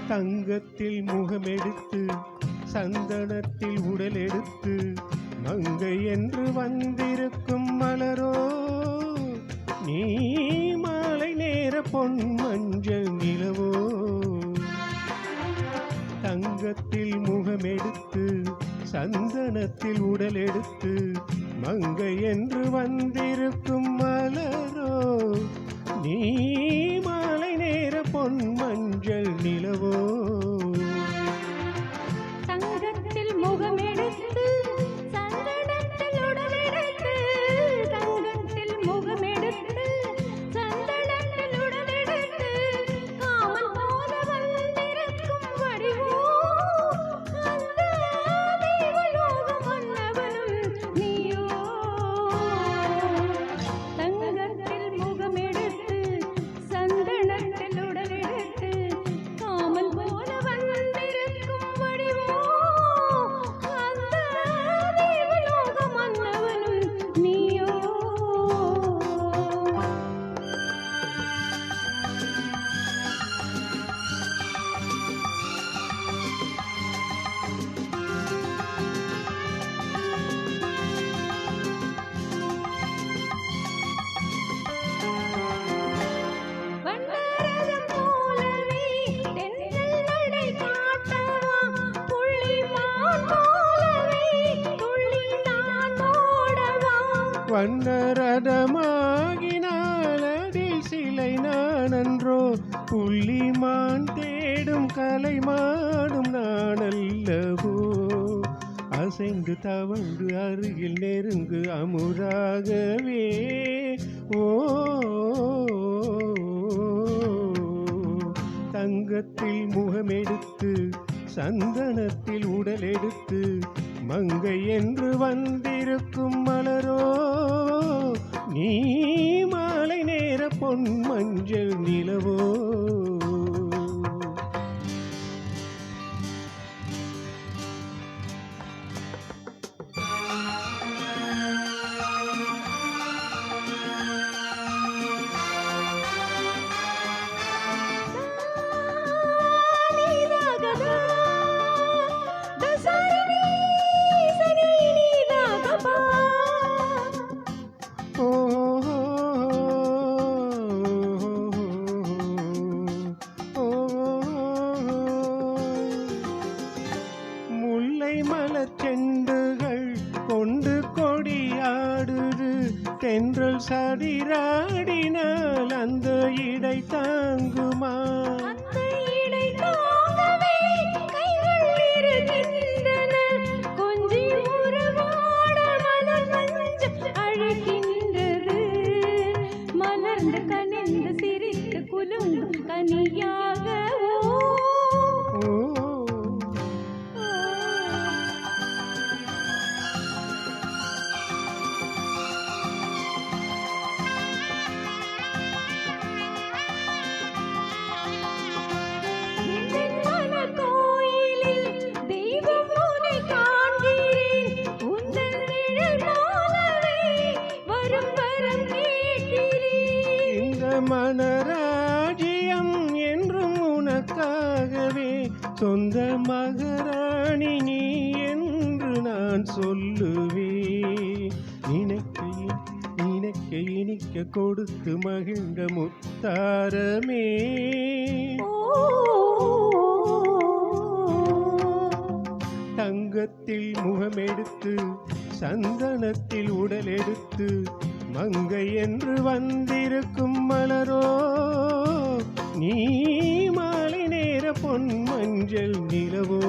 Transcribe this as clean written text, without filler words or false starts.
தங்கத்தில் முகமெடுத்து சந்தனத்தில் உடல் எடுத்து மங்கை என்று வந்திருக்கும் மலரோ நீ மாலை நேர பொன் மஞ்சள் நிலவோ. தங்கத்தில் முகமெடுத்து சந்தனத்தில் உடல் எடுத்து மங்கை என்று வந்திருக்கும் மலரோ நீ மாலை நேர பொன் மஞ்சள் நிலவோ. தங்கத்தில் முகமெடுத்து சந்தனத்தில் உடல் எடுத்து தங்கத்தில் முகமெடுத்து சந்தனத்தில் உடல் எடுத்து காமல் போல வந்திருக்கும் வடிவோ அந்த தேவலோக மன்னவனும் நீயோ. தங்கத்தில் முகமெடுத்து சந்தனத்தில் உடல் எடுத்து காமல் போல வந்திருக்கும் வடிவோ அந்த தேவலோக மன்னவனும் நீயோ. வண்ணரதம் போலவே தென்றல் நடை காட்டவா புள்ளிமான் போலவே துள்ளி நான் ஓடவா. வண்ணரதமாகினால் அதில் சிலை நானன்றோ புள்ளிமான் தேடும் கலைமாடும் நானல்லவோ. அசைந்து தவழ்ந்து அருகில் நெருங்கு அமுதாகவே ஓ. தங்கத்தில் முகமெடுத்து சந்தனத்தில் உடல் எடுத்து மங்கை என்று வந்திருக்கும் மலரோ நீ மாலை நேர பொன் மஞ்சள் நிலவோ. முல்லை மலர் செண்டுகள் கொண்டு கொடியாடுது தென்றல் சதிராடினால் அந்த இடை தாங்குமா. அந்த இடை தாங்கவே கைகள் இருக்கின்றன கொஞ்சி உருவாட மலர் மஞ்சள் அழைக்கின்றது. மலர்ந்து கனிந்து சிரித்து குலுங்கு கனியாகவோ. மனராஜ்யம் என்றும் உனக்காகவே சொந்த மகராணி நீ என்று நான் சொல்லுவேன். நினைக்க நினைக்க இனிக்க கொடுத்து மகிழ்ந்த முத்தாரமே. தங்கத்தில் முகமெடுத்து சந்தனத்தில் உடல் எடுத்து மங்கை என்று வந்திருக்கும் மலரோ நீ மாலை நேர பொன் மஞ்சள் நிலவோ.